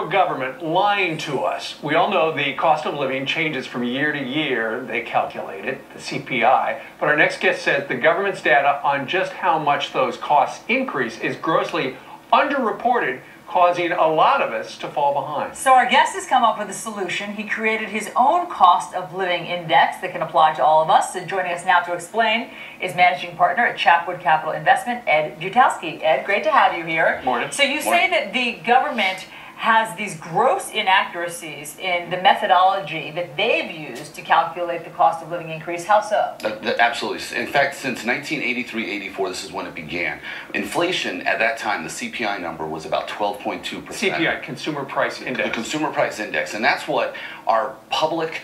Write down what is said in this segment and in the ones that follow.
Government lying to us. We all know the cost of living changes from year to year. They calculate it, the CPI. But our next guest says the government's data on just how much those costs increase is grossly underreported, causing a lot of us to fall behind. So our guest has come up with a solution. He created his own cost of living index that can apply to all of us. So joining us now to explain is managing partner at Chapwood Capital Investment, Ed Jutowski. Ed, great to have you here. Morning. So you say that the government has these gross inaccuracies in the methodology that they've used to calculate the cost of living increase. How so? Absolutely. In fact, since 1983-84, this is when it began. Inflation at that time, the CPI number was about 12.2%. CPI, Consumer Price Index. The Consumer Price Index, and that's what our public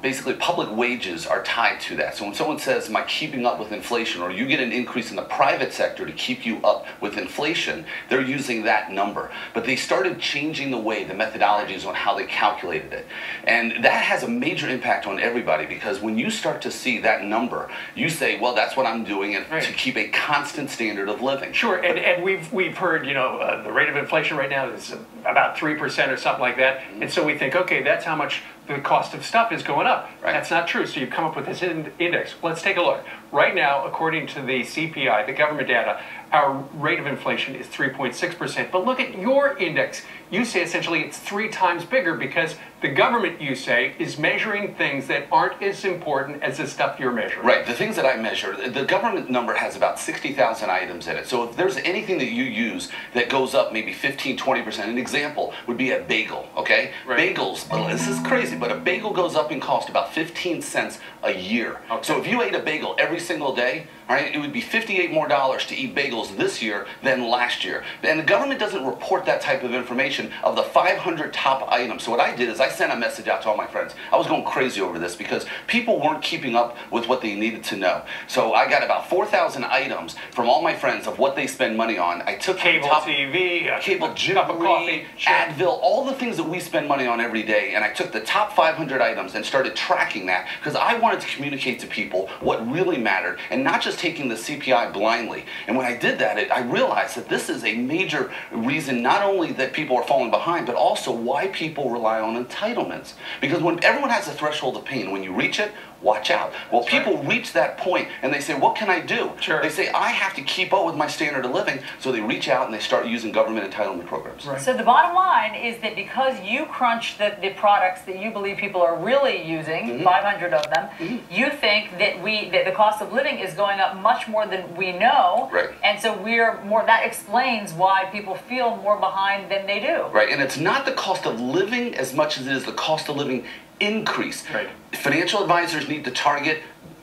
basically public wages are tied to that. So when someone says, am I keeping up with inflation, or you get an increase in the private sector to keep you up with inflation, they're using that number. But they started changing the way, the methodologies on how they calculated it. And that has a major impact on everybody, because when you start to see that number, you say, well, that's what I'm doing to keep a constant standard of living. Sure, and we've heard, you know, the rate of inflation right now is about 3% or something like that. And so we think, okay, that's how much the cost of stuff is going up. Right. That's not true. So you've come up with this index. Let's take a look. Right now, according to the CPI, the government data, our rate of inflation is 3.6%. But look at your index. You say essentially it's 3 times bigger, because the government, you say, is measuring things that aren't as important as the stuff you're measuring. Right. The things that I measure, the government number has about 60,000 items in it. So if there's anything that you use that goes up maybe 15, 20%, an example would be a bagel, okay? Right. Bagels, this is crazy, but a bagel goes up in cost about 15 cents a year. Okay. So if you ate a bagel every single day, all right, it would be $58 more to eat bagels this year than last year. And the government doesn't report that type of information of the 500 top items. So what I did is I sent a message out to all my friends. I was going crazy over this because people weren't keeping up with what they needed to know. So I got about 4,000 items from all my friends of what they spend money on. I took cable TV, cable, cup of coffee, Advil, all the things that we spend money on every day, and I took the top 500 items and started tracking that, because I wanted to communicate to people what really mattered and not just taking the CPI blindly. And when I did that, I realized that this is a major reason, not only that people are falling behind, but also why people rely on entitlements. Because when everyone has a threshold of pain, when you reach it, watch out. Well, people reach that point and they say, what can I do? Sure. They say, I have to keep up with my standard of living. So they reach out and they start using government entitlement programs. Right. So the bottom line is that because you crunch the products that you believe people are really using, 500 of them, you think that the cost of living is going up much more than we know. Right. And so that explains why people feel more behind than they do. Right, and it's not the cost of living as much as it is the cost of living increase. Right. Financial advisors need to target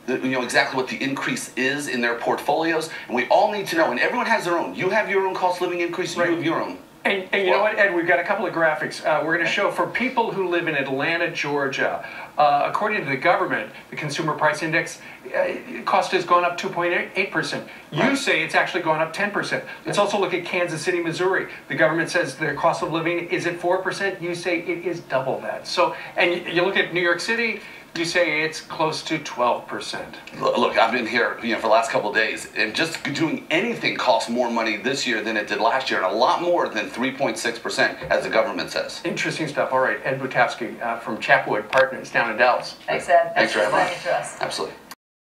exactly what the increase is in their portfolios, and we all need to know, and everyone has their own. You have your own cost of living increase, Right. you have your own. And you know what, Ed, we've got a couple of graphics. We're going to show for people who live in Atlanta, Georgia, according to the government, the Consumer Price Index, cost has gone up 2.8%. You say it's actually gone up 10%. Let's also look at Kansas City, Missouri. The government says their cost of living is at 4%. You say it is double that. So, and you look at New York City, you say it's close to 12%. Look, I've been here, for the last couple of days, and just doing anything costs more money this year than it did last year, and a lot more than 3.6%, as the government says. Interesting stuff. All right, Ed Jutowski from Chapwood Partners down in Dallas. Thanks, Ed. Thanks for having me. Thanks for us. Absolutely.